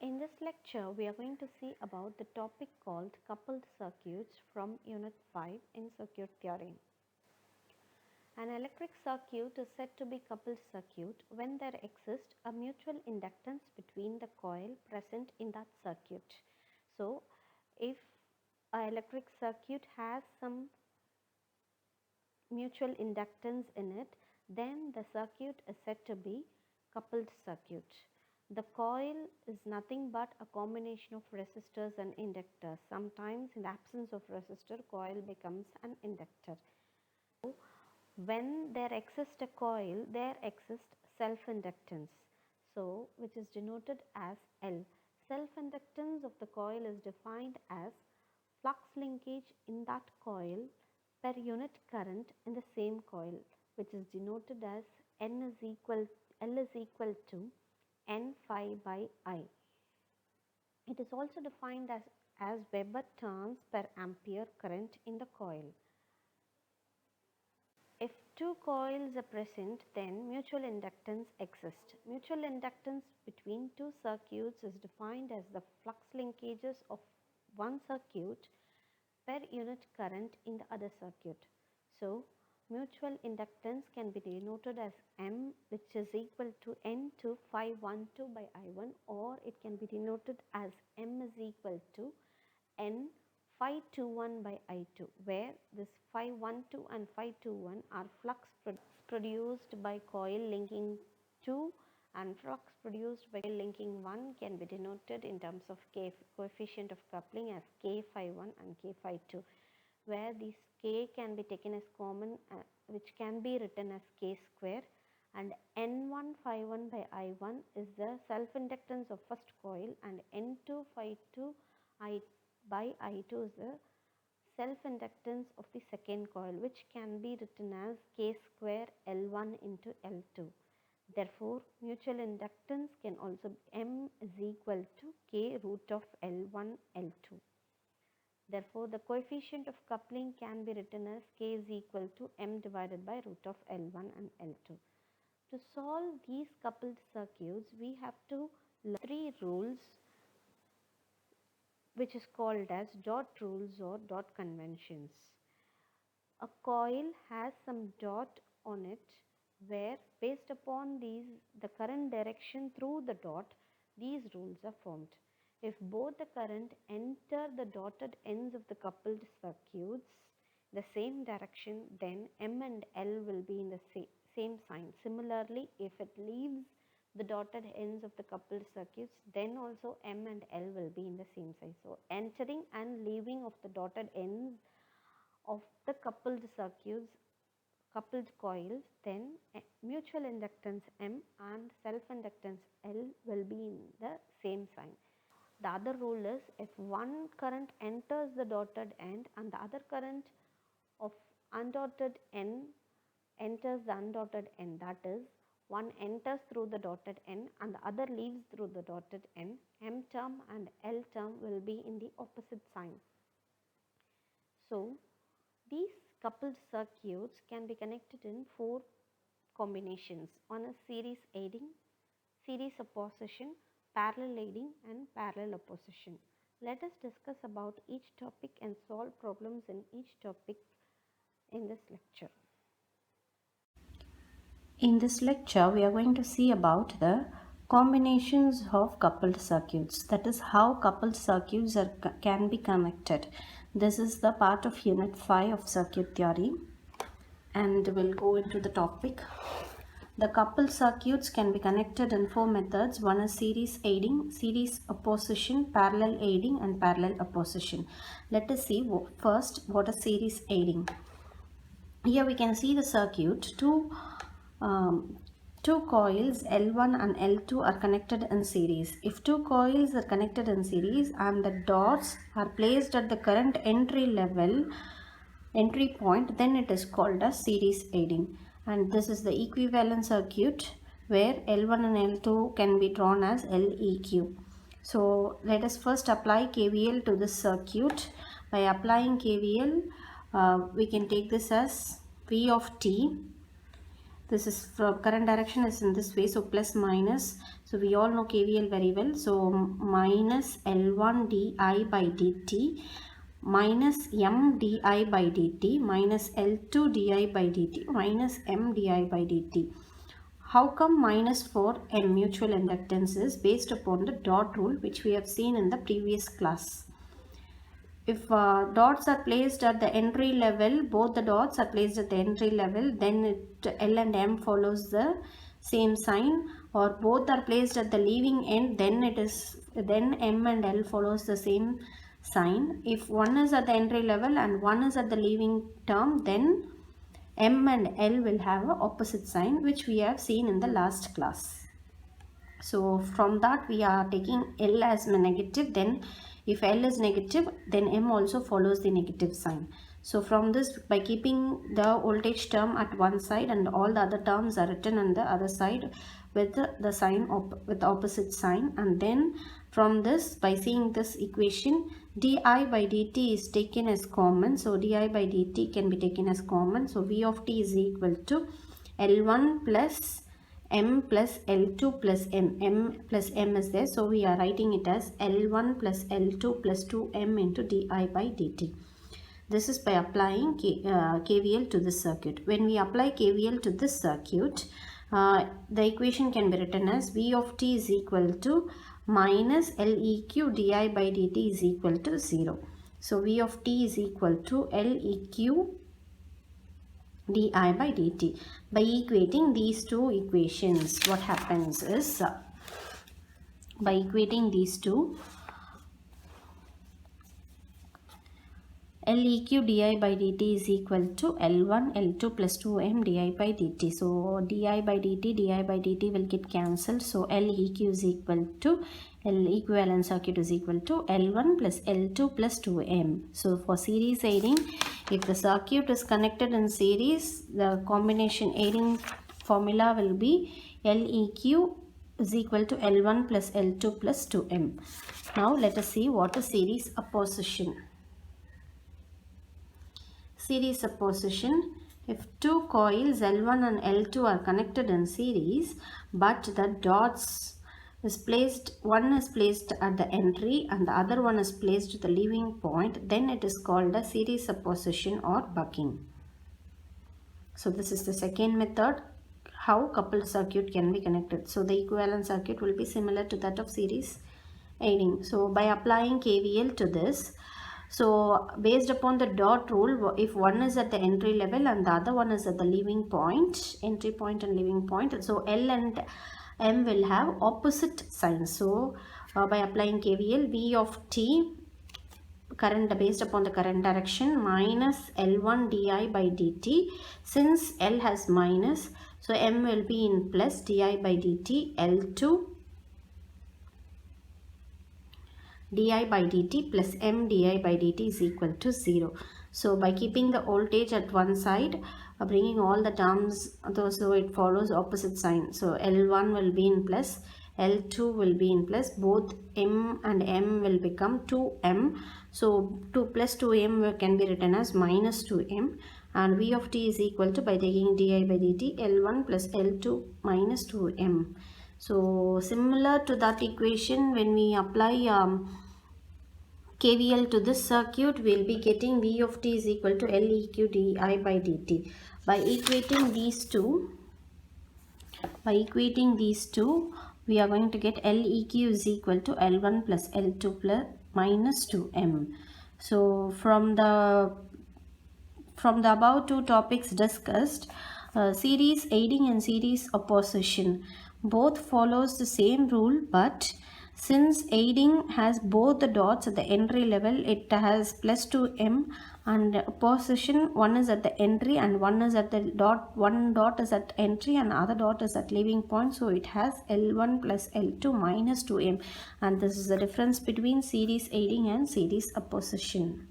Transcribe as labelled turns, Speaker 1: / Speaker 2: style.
Speaker 1: In this lecture, we are going to see about the topic called coupled circuits from Unit 5 in circuit theory. An electric circuit is said to be coupled circuit when there exists a mutual inductance between the coil present in that circuit. So, if an electric circuit has some mutual inductance in it, then the circuit is said to be coupled circuit. The coil is nothing but a combination of resistors and inductors. Sometimes in the absence of resistor, coil becomes an inductor. When there exists a coil, there exists self-inductance, so which is denoted as L. Self-inductance of the coil is defined as flux linkage in that coil per unit current in the same coil, which is denoted as L is equal to N phi by I. It is also defined as Weber turns per ampere current in the coil. If two coils are present, then mutual inductance exists. Mutual inductance between two circuits is defined as the flux linkages of one circuit per unit current in the other circuit. So, mutual inductance can be denoted as M, which is equal to N2 phi 12 by I1, or it can be denoted as M is equal to N phi 21 by I2, where this phi 12 and phi 21 are flux produced by coil linking 2 and flux produced by coil linking 1 can be denoted in terms of K coefficient of coupling as K phi 1 and K phi 2, where this K can be taken as common, which can be written as K square, and N1 phi 1 by I1 is the self-inductance of first coil, and N2 phi 2 by I2 is the self-inductance of the second coil, which can be written as K square L1 into L2. Therefore, mutual inductance can also be M is equal to K root of L1 L2. Therefore, the coefficient of coupling can be written as K is equal to M divided by root of L1 and L2. To solve these coupled circuits, we have to learn three rules, which is called as dot rules or dot conventions. A coil has some dot on it, where based upon the current direction through the dot, these rules are formed. If both the current enter the dotted ends of the coupled circuits the same direction, then M and L will be in the same sign. Similarly, if it leaves the dotted ends of the coupled circuits, then also M and L will be in the same sign. So, entering and leaving of the dotted ends of the coupled circuits, coupled coils, then mutual inductance M and self-inductance L will be in the same sign. The other rule is, if one current enters the dotted end and the other current of undotted end enters the undotted end, that is, one enters through the dotted end and the other leaves through the dotted end, M term and L term will be in the opposite sign. So, these coupled circuits can be connected in four combinations on a series aiding, series opposition, parallel aiding and parallel opposition. Let us discuss about each topic and solve problems in each topic in this lecture. In this lecture, we are going to see about the combinations of coupled circuits, that is how coupled circuits can be connected. This is the part of Unit 5 of circuit theory, and we'll go into the topic. The coupled circuits can be connected in four methods. One is series aiding, series opposition, parallel aiding and parallel opposition. Let us see first what is series aiding. Here we can see the circuit. Two coils L1 and L2 are connected in series. If two coils are connected in series and the dots are placed at the current entry point, then it is called as series aiding. And this is the equivalent circuit where L1 and L2 can be drawn as LEQ. So let us first apply KVL to this circuit. By applying KVL, we can take this as V of t. This is from current direction is in this way, so plus minus. So we all know KVL very well. So minus L1 di by dt minus m di by dt minus L2 di by dt minus m di by dt. How come minus for m mutual inductance is based upon the dot rule which we have seen in the previous class. If dots are placed at the entry level, both the dots are placed at the entry level, then L and M follows the same sign, or both are placed at the leaving end, then M and L follows the same sign. If one is at the entry level and one is at the leaving term, then M and L will have an opposite sign, which we have seen in the last class. So from that we are taking L as negative, then if L is negative, then M also follows the negative sign. So from this, by keeping the voltage term at one side and all the other terms are written on the other side with the sign with the opposite sign, and then from this, by seeing this equation, di by dt is taken as common. So di by dt can be taken as common. So v of t is equal to L1 plus m plus L2 plus m. M plus m is there, so we are writing it as L1 plus L2 plus 2m into di by dt. This is by applying KVL to this circuit. When we apply KVL to this circuit, the equation can be written as v of t is equal to minus Leq di by dt is equal to 0. So v of t is equal to Leq di by dt. By equating these two equations, what happens is, by equating these two, Leq di by dt is equal to L1 L2 plus 2m di by dt. So di by dt will get cancelled. So Leq is equal to L equivalent circuit is equal to L1 plus L2 plus 2m. So for series aiding, if the circuit is connected in series, the combination aiding formula will be Leq is equal to L1 plus L2 plus 2m. Now let us see what is series opposition. Series opposition: if two coils L1 and L2 are connected in series, but the dots is placed, one is placed at the entry and the other one is placed at the leaving point, then it is called a series opposition or bucking. So this is the second method how coupled circuit can be connected. So the equivalent circuit will be similar to that of series aiding. So by applying KVL to this, so based upon the dot rule, if one is at the entry level and the other one is at the leaving point, entry point and leaving point, so L and M will have opposite signs. So by applying KVL, V of t, current based upon the current direction, minus L1 di by dt. Since L has minus, so M will be in plus di by dt, L2 di by dt plus m di by dt is equal to 0. So by keeping the voltage at one side, bringing all the terms, so it follows opposite sign. So L1 will be in plus, L2 will be in plus, both m and m will become 2m. So 2 plus 2m can be written as minus 2m, and v of t is equal to, by taking di by dt, L1 plus L2 minus 2m. So similar to that equation, when we apply KVL to this circuit, we will be getting v of t is equal to Leq di by dt. By equating these two, we are going to get Leq is equal to L1 plus L2 plus minus 2m. So from the above two topics discussed, series aiding and series opposition both follows the same rule, but since aiding has both the dots at the entry level, it has plus 2m, and opposition, one is at the entry and one is at the dot, one dot is at entry and other dot is at leaving point, so it has L1 plus L2 minus 2m, and this is the difference between series aiding and series opposition.